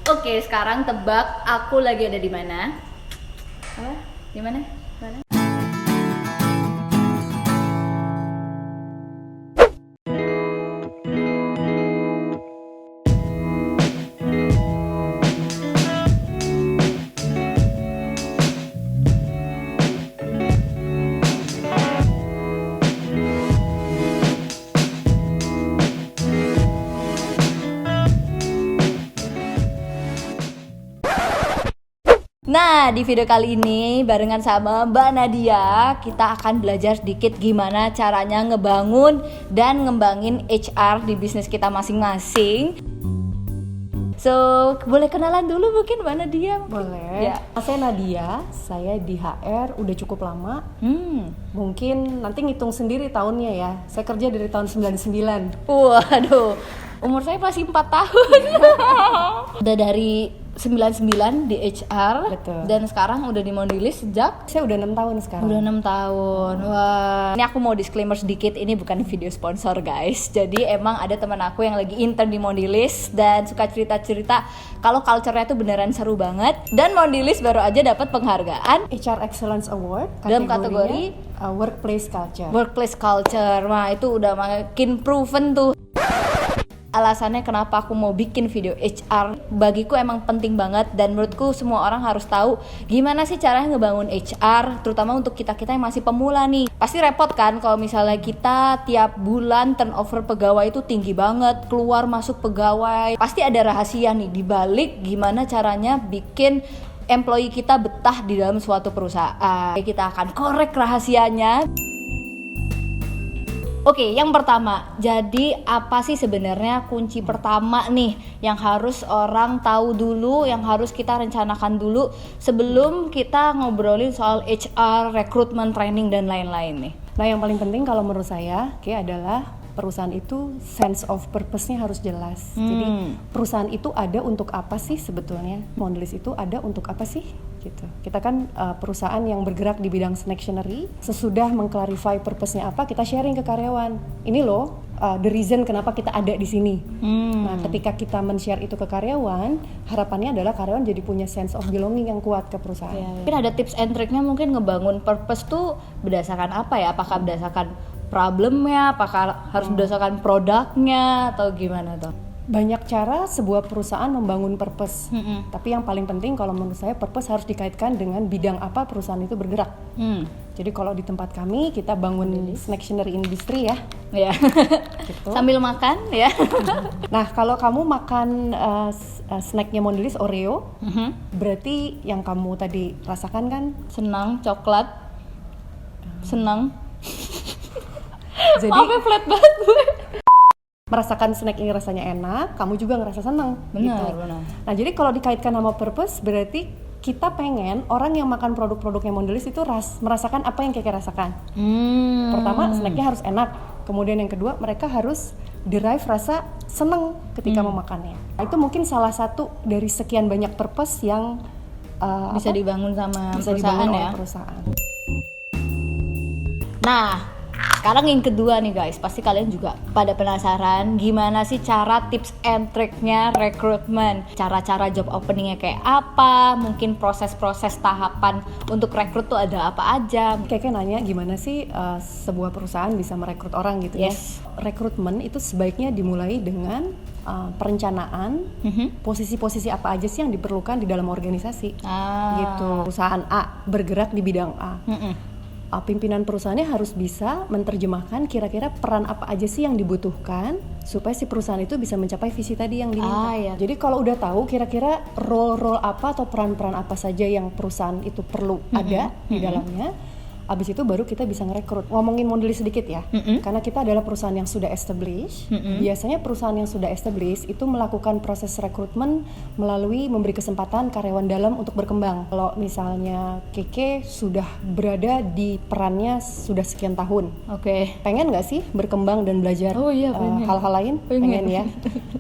Oke, sekarang tebak aku lagi ada di mana? Apa? Di mana? Mana? Nah, di video kali ini barengan sama Mbak Nadia, kita akan belajar sedikit gimana caranya ngebangun dan ngembangin HR di bisnis kita masing-masing. So, boleh kenalan dulu mungkin Mbak Nadia? Boleh. Ya. Saya Nadia, saya di HR udah cukup lama. Mungkin nanti ngitung sendiri tahunnya ya. Saya kerja dari tahun 99. Waduh, umur saya masih 4 tahun. Udah dari 99 di HR. Betul. Dan sekarang udah di Mondelez sejak Saya udah 6 tahun sekarang. udah 6 tahun. Wah. Ini aku mau disclaimer sedikit, ini bukan video sponsor guys. Jadi emang ada teman aku yang lagi intern di Mondelez dan suka cerita-cerita kalau culture-nya tuh beneran seru banget. Dan Mondelez baru aja dapat penghargaan HR Excellence Award dalam kategori Workplace Culture. Workplace Culture. Wah, itu udah makin proven tuh. Alasannya kenapa aku mau bikin video HR, bagiku emang penting banget dan menurutku semua orang harus tahu gimana sih caranya ngebangun HR, terutama untuk kita-kita yang masih pemula nih. Pasti repot kan kalau misalnya kita tiap bulan turnover pegawai itu tinggi banget, keluar masuk pegawai. Pasti ada rahasia nih di balik gimana caranya bikin employee kita betah di dalam suatu perusahaan. Kita akan korek rahasianya. Oke, yang pertama, jadi apa sih sebenarnya kunci pertama nih yang harus orang tahu dulu, yang harus kita rencanakan dulu sebelum kita ngobrolin soal HR, rekrutmen, training, dan lain-lain nih? Nah, yang paling penting kalau menurut saya adalah perusahaan itu sense of purpose-nya harus jelas. Jadi perusahaan itu ada untuk apa sih sebetulnya? Mondelez itu ada untuk apa sih? Gitu. Kita kan perusahaan yang bergerak di bidang snacktionery. Sesudah mengklarify purpose-nya apa, kita sharing ke karyawan. Ini loh the reason kenapa kita ada di sini. Nah, ketika kita men-share itu ke karyawan, harapannya adalah karyawan jadi punya sense of belonging yang kuat ke perusahaan. Mungkin ada tips and triknya mungkin ngebangun purpose tuh berdasarkan apa ya? Apakah berdasarkan problemnya, apakah harus berdasarkan produknya atau gimana tuh? Banyak cara sebuah perusahaan membangun purpose. Tapi yang paling penting kalau menurut saya purpose harus dikaitkan dengan bidang apa perusahaan itu bergerak. Jadi kalau di tempat kami kita bangun snacktionery industry ya. Ya. Gitu. Sambil makan ya. Nah, kalau kamu makan snacknya Mondelez Oreo, berarti yang kamu tadi rasakan kan? Senang coklat. Senang. Jadi Maaf ya, flat banget gue. merasakan snack ini rasanya enak, kamu juga ngerasa senang. Benar, gitu. benar. Nah, jadi kalau dikaitkan sama purpose, berarti kita pengen orang yang makan produk-produknya Mondelez itu merasakan apa yang Keke rasakan. Pertama, snacknya harus enak. Kemudian yang kedua, mereka harus derive rasa senang ketika memakannya. Nah, itu mungkin salah satu dari sekian banyak purpose yang Bisa dibangun sama bisa perusahaan dibangun ya. oleh perusahaan. Nah, sekarang yang kedua nih guys, pasti kalian juga pada penasaran gimana sih cara tips and triknya rekrutmen, cara-cara job openingnya kayak apa, mungkin proses-proses tahapan untuk rekrut tuh ada apa aja. Keke nanya gimana sih sebuah perusahaan bisa merekrut orang gitu Yes. ya. Rekrutmen itu sebaiknya dimulai dengan perencanaan posisi-posisi apa aja sih yang diperlukan di dalam organisasi. Gitu. Perusahaan A bergerak di bidang A. Pimpinan perusahaannya harus bisa menerjemahkan kira-kira peran apa aja sih yang dibutuhkan supaya si perusahaan itu bisa mencapai visi tadi yang diminta. Iya. Jadi kalau udah tahu kira-kira role-role apa atau peran-peran apa saja yang perusahaan itu perlu ada di dalamnya, abis itu baru kita bisa ngerekrut. Ngomongin Mondelez sedikit ya, karena kita adalah perusahaan yang sudah established. Biasanya perusahaan yang sudah established itu melakukan proses rekrutmen melalui memberi kesempatan karyawan dalam untuk berkembang. Kalau misalnya Keke sudah berada di perannya sudah sekian tahun, pengen nggak sih berkembang dan belajar Oh iya, pengen. hal-hal lain? Pengen Ya.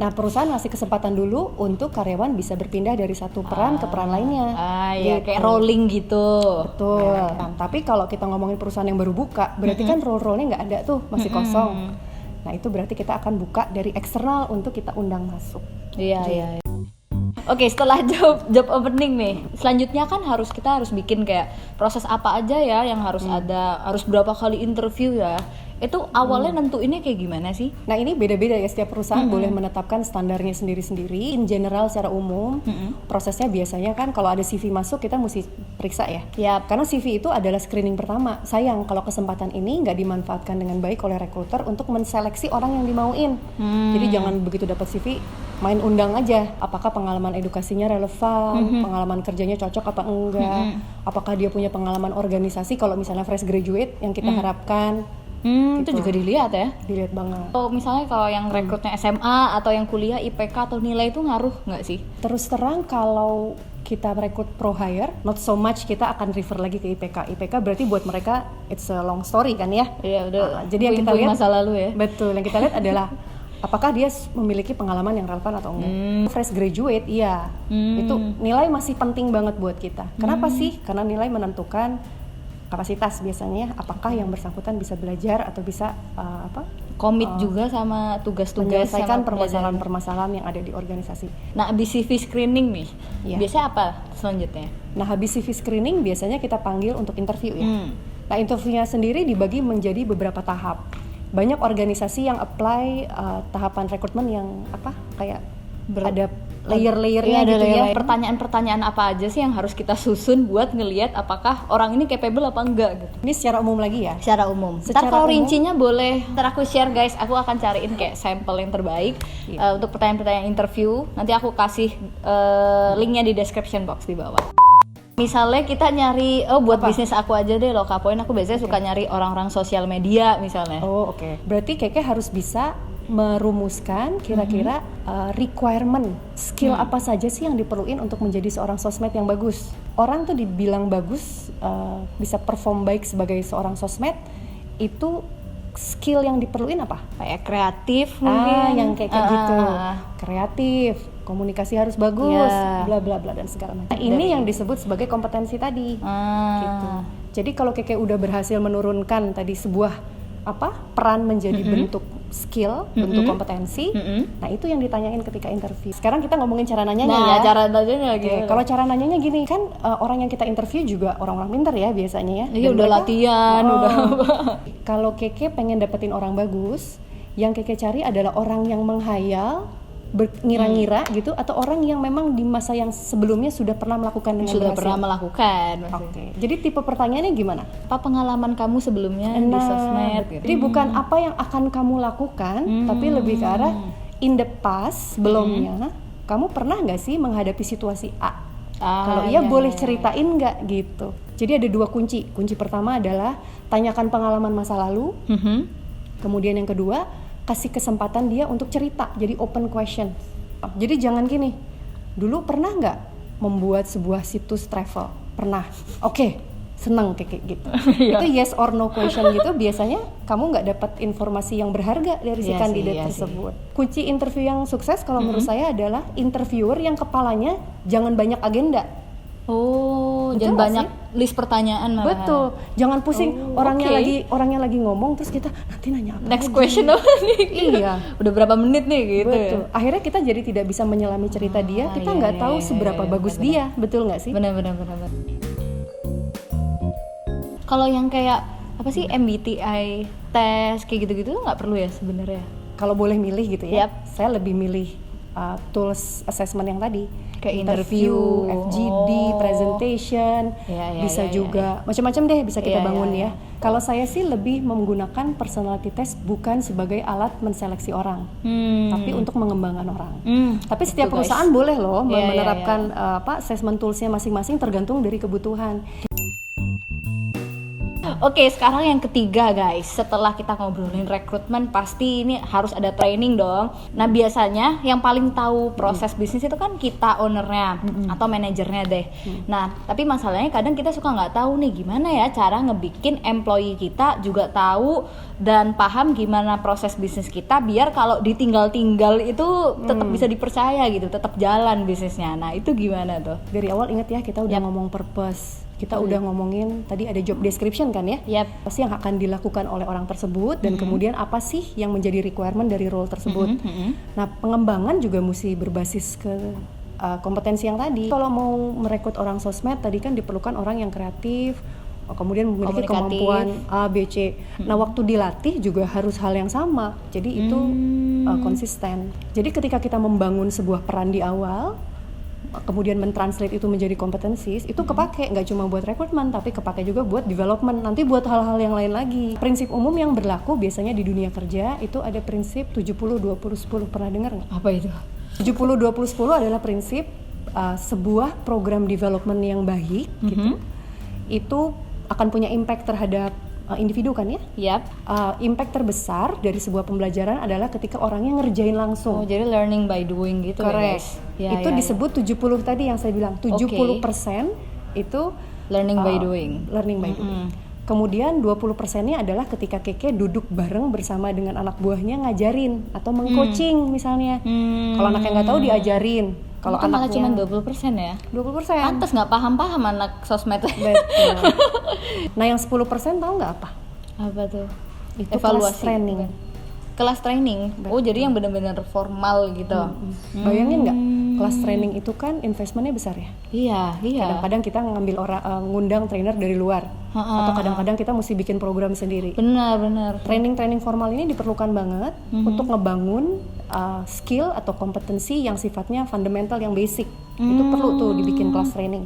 Nah, perusahaan ngasih kesempatan dulu untuk karyawan bisa berpindah dari satu peran ke peran lainnya. Iya, Gitu. kayak rolling gitu. Betul. Nah, tapi kalau kita ngomongin perusahaan yang baru buka, berarti kan role-role-nya nggak ada tuh, masih kosong. Nah, itu berarti kita akan buka dari eksternal untuk kita undang masuk. Iya. Oke, setelah job opening nih, selanjutnya kan kita harus bikin kayak proses apa aja ya yang harus ada, harus berapa kali interview ya. Itu awalnya nentuinnya kayak gimana sih? Nah ini beda-beda ya, setiap perusahaan boleh menetapkan standarnya sendiri-sendiri. In general secara umum, prosesnya biasanya kan kalau ada CV masuk kita mesti periksa ya. Yap. Karena CV itu adalah screening pertama. Sayang kalau kesempatan ini nggak dimanfaatkan dengan baik oleh recruiter untuk menseleksi orang yang dimauin. Jadi jangan begitu dapat CV main undang aja. Apakah pengalaman edukasinya relevan, pengalaman kerjanya cocok apa enggak, apakah dia punya pengalaman organisasi kalau misalnya fresh graduate yang kita harapkan. Itu juga dilihat ya. Dilihat banget. Misalnya kalau yang rekrutnya SMA atau yang kuliah IPK atau nilai itu ngaruh nggak sih? Terus terang kalau kita merekrut pro hire, not so much kita akan refer lagi ke IPK. IPK berarti buat mereka it's a long story kan ya? Iya udah. Jadi yang kita lihat masa lalu ya. Betul, yang kita lihat adalah apakah dia memiliki pengalaman yang relevan atau enggak. Fresh graduate, iya. Itu nilai masih penting banget buat kita. Kenapa sih? Karena nilai menentukan kapasitas biasanya, apakah yang bersangkutan bisa belajar atau bisa Komit juga sama tugas-tugas, menyelesaikan sama permasalahan-permasalahan yang ada di organisasi. Nah, habis CV screening nih, biasanya apa selanjutnya? Nah, habis CV screening biasanya kita panggil untuk interview ya. Nah, interviewnya sendiri dibagi menjadi beberapa tahap. Banyak organisasi yang apply tahapan rekrutmen yang kayak ada layer-layernya gitu ya. Pertanyaan-pertanyaan apa aja sih yang harus kita susun buat ngelihat apakah orang ini capable apa enggak gitu. Ini secara umum lagi ya? Secara umum. Ntar kalau rincinya boleh, ntar aku share guys, aku akan cariin kayak sampel yang terbaik untuk pertanyaan-pertanyaan interview. Nanti aku kasih linknya di description box di bawah. Misalnya kita nyari, buat bisnis aku aja deh loh, Kapoin aku biasanya suka nyari orang-orang sosial media misalnya. Oke. Berarti Keke harus bisa merumuskan kira-kira requirement skill apa saja sih yang diperluin untuk menjadi seorang sosmed yang bagus. Orang tuh dibilang bagus, bisa perform baik sebagai seorang sosmed, itu skill yang diperluin apa? Kayak kreatif mungkin. Yang kayak gitu. Kreatif, komunikasi harus bagus, bla bla bla dan segala macam. Nah, ini yang disebut sebagai kompetensi tadi. Gitu. Jadi kalau Keke udah berhasil menurunkan tadi sebuah peran menjadi bentuk skill, bentuk kompetensi. Nah, itu yang ditanyain ketika interview. Sekarang kita ngomongin cara nanyanya ya. Cara nanyanya gitu. Kalau cara nanyanya gini kan, orang yang kita interview juga orang-orang pintar ya biasanya ya. Iya, udah latihan, udah. Kalau Keke pengen dapetin orang bagus, yang Keke cari adalah orang yang menghayal, ngira-ngira gitu, atau orang yang memang di masa yang sebelumnya sudah pernah melakukan dengan berhasil. Pernah melakukan. Oke. Jadi tipe pertanyaannya gimana? Apa pengalaman kamu sebelumnya di sosmed? Gitu. Jadi bukan apa yang akan kamu lakukan, tapi lebih ke arah in the past sebelumnya. Kamu pernah nggak sih menghadapi situasi A? Kalau iya boleh ceritain nggak gitu. Jadi ada dua kunci. Kunci pertama adalah tanyakan pengalaman masa lalu. Kemudian yang kedua, kasih kesempatan dia untuk cerita, jadi open question. Jadi jangan gini, dulu pernah nggak membuat sebuah situs travel? Pernah. Oke, seneng kayak gitu. Itu yes or no question gitu, biasanya kamu nggak dapat informasi yang berharga dari si kandidat tersebut. Kunci interview yang sukses kalau menurut saya adalah interviewer yang kepalanya jangan banyak agenda. Jangan banyak list pertanyaan malah. Betul, jangan pusing orangnya lagi ngomong terus kita nanti nanya apa next lagi? Question apa nih? Iya, udah berapa menit nih gitu. Betul. Ya? Akhirnya kita jadi tidak bisa menyelami cerita dia, kita nggak tahu seberapa bagus dia, betul nggak sih? Benar. Kalau yang kayak apa sih MBTI tes kayak gitu-gitu nggak perlu ya sebenarnya? Kalau boleh milih gitu ya, saya lebih milih tools assessment yang tadi. Kayak interview, FGD, presentation, bisa juga macam-macam deh bisa kita bangun ya. Kalau saya sih lebih menggunakan personality test bukan sebagai alat menseleksi orang, tapi untuk mengembangkan orang. Tapi setiap perusahaan boleh loh menerapkan assessment toolsnya masing-masing tergantung dari kebutuhan. Oke, sekarang yang ketiga guys, setelah kita ngobrolin rekrutmen pasti ini harus ada training dong. Nah biasanya yang paling tahu proses bisnis itu kan kita ownernya atau manajernya deh. Nah tapi masalahnya kadang kita suka nggak tahu nih gimana ya cara ngebikin employee kita juga tahu dan paham gimana proses bisnis kita biar kalau ditinggal-tinggal itu tetap bisa dipercaya gitu, tetap jalan bisnisnya. Nah itu gimana tuh? Dari awal ingat ya kita udah ngomong purpose. Kita udah ngomongin tadi ada job description kan ya, apa sih yang akan dilakukan oleh orang tersebut dan kemudian apa sih yang menjadi requirement dari role tersebut. Nah pengembangan juga mesti berbasis ke kompetensi yang tadi. Kalau mau merekrut orang sosmed tadi kan diperlukan orang yang kreatif, kemudian memiliki kemampuan A, B, C. Nah, waktu dilatih juga harus hal yang sama. Jadi itu konsisten. Jadi ketika kita membangun sebuah peran di awal, kemudian mentranslate itu menjadi kompetensi, itu kepake nggak cuma buat rekrutmen, tapi kepake juga buat development, nanti buat hal-hal yang lain lagi. Prinsip umum yang berlaku biasanya di dunia kerja itu ada prinsip 70-20-10. Pernah dengar nggak? Apa itu? 70-20-10 adalah prinsip sebuah program development yang baik gitu, itu akan punya impact terhadap individu kan ya? Yap. Impact terbesar dari sebuah pembelajaran adalah ketika orangnya ngerjain langsung. Oh, jadi learning by doing gitu. Correct. Ya, guys. Itu disebut 70 tadi yang saya bilang. 70% itu learning by doing. Learning by doing. Kemudian 20%-nya adalah ketika Keke duduk bareng bersama dengan anak buahnya ngajarin atau meng-coaching misalnya. Kalau anaknya nggak tahu diajarin. Kalau itu malah anaknya cuma 20% ya? 20%. Pantes nggak paham-paham anak sosmed. Betul. Nah, yang 10% tahu nggak apa? Apa tuh? Itu Evaluasi. kelas training. Kelas training? Oh, jadi yang benar-benar formal gitu. Bayangin nggak? Kelas training itu kan investmentnya besar ya? Iya. Kadang-kadang kita ngambil orang, ngundang trainer dari luar. Atau kadang-kadang kita mesti bikin program sendiri. Benar. Training formal ini diperlukan banget untuk ngebangun skill atau kompetensi yang sifatnya fundamental, yang basic. Itu perlu tuh dibikin kelas training.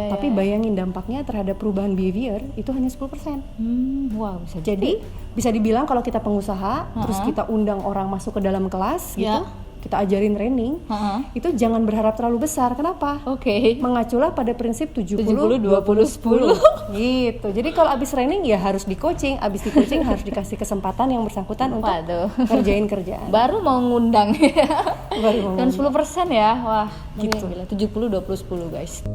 Tapi bayangin dampaknya terhadap perubahan behavior itu hanya 10%. Wow, bisa jadi bisa dibilang kalau kita pengusaha, terus kita undang orang masuk ke dalam kelas gitu, kita ajarin training, itu jangan berharap terlalu besar. Kenapa? Mengaculah pada prinsip 70-20-10 gitu. Jadi kalau abis training ya harus di coaching, abis di coaching harus dikasih kesempatan yang bersangkutan untuk kerjain kerjaan. Baru mau ngundang. Dan 10% ya. Wah, gitu. 70-20-10 guys.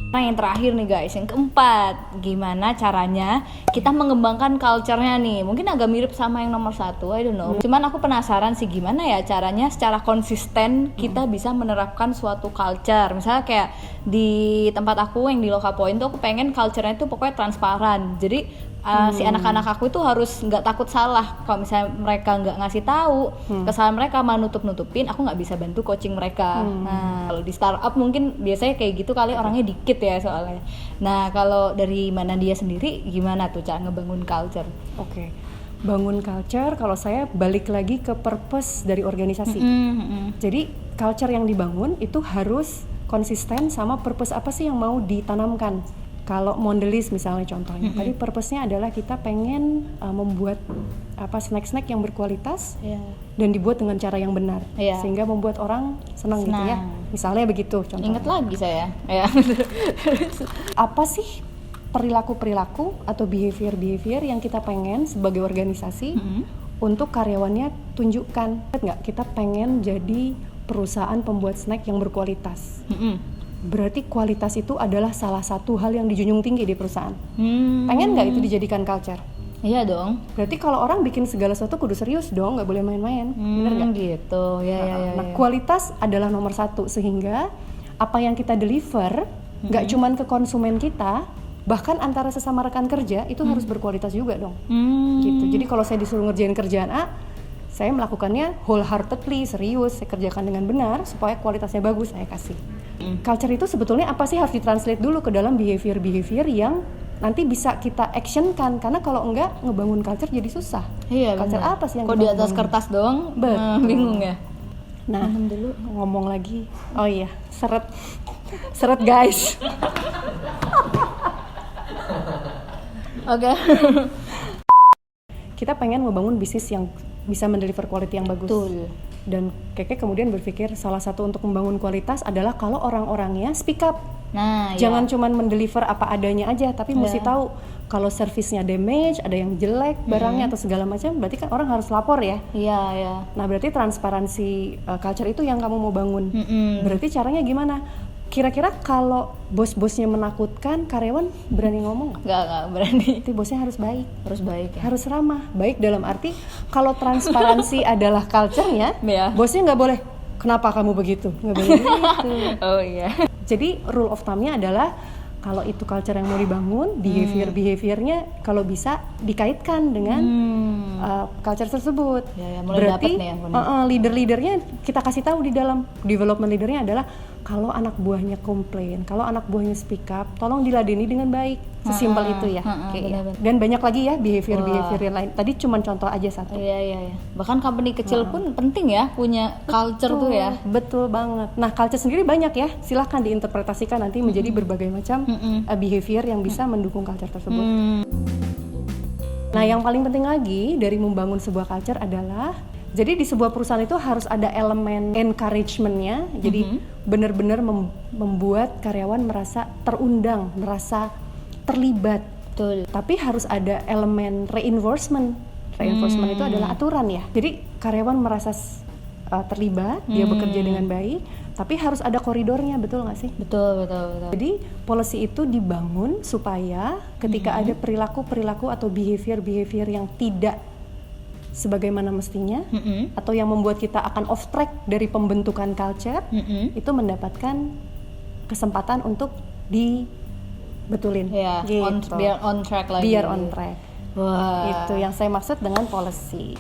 Nah, yang terakhir nih guys, yang keempat, gimana caranya kita mengembangkan culture-nya nih? Mungkin agak mirip sama yang nomor 1, I don't know. Cuman aku penasaran sih gimana ya caranya secara konsisten kita bisa menerapkan suatu culture. Misalnya kayak di tempat aku yang di Loka Point tuh aku pengen culture-nya itu pokoknya transparan. Jadi si anak-anak aku itu harus nggak takut salah. Kalau misalnya mereka nggak ngasih tahu kesalahan mereka, malah nutup-nutupin, aku nggak bisa bantu coaching mereka. Nah, kalau di startup mungkin biasanya kayak gitu kali, orangnya dikit ya soalnya. Nah, kalau dari mana dia sendiri gimana tuh cara ngebangun culture? Bangun culture, kalau saya balik lagi ke purpose dari organisasi. Jadi culture yang dibangun itu harus konsisten sama purpose apa sih yang mau ditanamkan. Kalau Mondelez misalnya contohnya, tadi purpose-nya adalah kita pengen membuat snack-snack yang berkualitas dan dibuat dengan cara yang benar, sehingga membuat orang senang gitu ya. Misalnya begitu contohnya. Ingat lagi saya. Apa sih perilaku-perilaku atau behavior yang kita pengen sebagai organisasi untuk karyawannya tunjukkan? Ingat nggak, kita pengen jadi perusahaan pembuat snack yang berkualitas. Berarti kualitas itu adalah salah satu hal yang dijunjung tinggi di perusahaan. Pengen nggak itu dijadikan culture? Iya dong. Berarti kalau orang bikin segala sesuatu kudu serius dong, nggak boleh main-main. Bener nggak? Gitu. Nah, kualitas adalah nomor 1, sehingga apa yang kita deliver nggak cuman ke konsumen kita, bahkan antara sesama rekan kerja itu harus berkualitas juga dong. Gitu. Jadi kalau saya disuruh ngerjain kerjaan A, saya melakukannya wholeheartedly, serius, saya kerjakan dengan benar supaya kualitasnya bagus, saya kasih. Culture itu sebetulnya apa sih, harus ditranslate dulu ke dalam behavior yang nanti bisa kita actionkan, karena kalau enggak ngebangun culture jadi susah. Culture bener. apa sih yang kok di atas kertas doang? Bingung ya. Nah, dulu ngomong lagi. Oh iya, seret guys. Kita pengen ngebangun bisnis yang bisa mendeliver quality yang bagus. Betul. Dan Keke kemudian berpikir salah satu untuk membangun kualitas adalah kalau orang-orangnya speak up. Nah, jangan cuman mendeliver apa adanya aja, tapi mesti tahu kalau servisnya damage, ada yang jelek barangnya atau segala macam, berarti kan orang harus lapor ya. Nah, berarti transparansi culture itu yang kamu mau bangun. Berarti caranya gimana? Kira-kira kalau bos-bosnya menakutkan, karyawan berani ngomong nggak? Nggak berani. Jadi bosnya harus baik. Harus baik ya? Harus ramah. Baik dalam arti, kalau transparansi adalah culture-nya, bosnya nggak boleh, kenapa kamu begitu? Nggak boleh gitu. Oh iya. Jadi rule of thumb-nya adalah kalau itu culture yang mau dibangun, behaviornya kalau bisa dikaitkan dengan culture tersebut. Ya, mulai berarti dapat nih aku nih. leader-leadernya kita kasih tahu di dalam development leadernya adalah kalau anak buahnya komplain, kalau anak buahnya speak up, tolong diladeni dengan baik. Sesimpel itu ya. benar-benar. Dan banyak lagi ya behavior yang lain. Tadi cuma contoh aja satu. Iya. Bahkan company kecil pun penting ya punya culture tuh ya. Betul banget. Nah, culture sendiri banyak ya. Silahkan diinterpretasikan nanti menjadi berbagai macam behavior yang bisa mendukung culture tersebut. Nah, yang paling penting lagi dari membangun sebuah culture adalah, jadi di sebuah perusahaan itu harus ada elemen encouragement-nya. Jadi benar-benar membuat karyawan merasa terundang, merasa terlibat. Betul. Tapi harus ada elemen reinforcement. Reinforcement itu adalah aturan ya. Jadi karyawan merasa terlibat, dia bekerja dengan baik, tapi harus ada koridornya, betul nggak sih? Betul. Jadi policy itu dibangun supaya ketika ada perilaku atau behavior yang tidak sebagaimana mestinya, atau yang membuat kita akan off track dari pembentukan culture, itu mendapatkan kesempatan untuk dibetulin. Ya, gitu. biar on track lagi. Biar on track. Wah. Itu yang saya maksud dengan policy.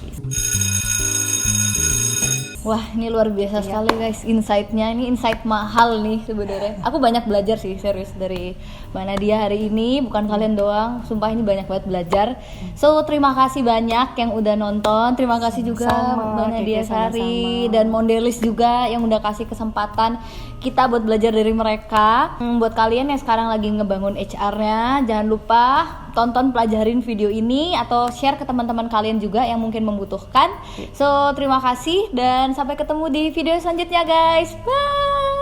Wah, ini luar biasa sekali guys, insight-nya ini insight mahal nih sebenarnya. Aku banyak belajar sih serius dari Mbak Nadia hari ini, bukan kalian doang. Sumpah ini banyak banget belajar. So, terima kasih banyak yang udah nonton. Terima kasih juga Mbak Nadia Sari dan Mondelez juga yang udah kasih kesempatan kita buat belajar dari mereka. Buat kalian yang sekarang lagi ngebangun HR-nya, jangan lupa tonton, pelajarin video ini atau share ke teman-teman kalian juga yang mungkin membutuhkan. So, terima kasih dan sampai ketemu di video selanjutnya guys. Bye.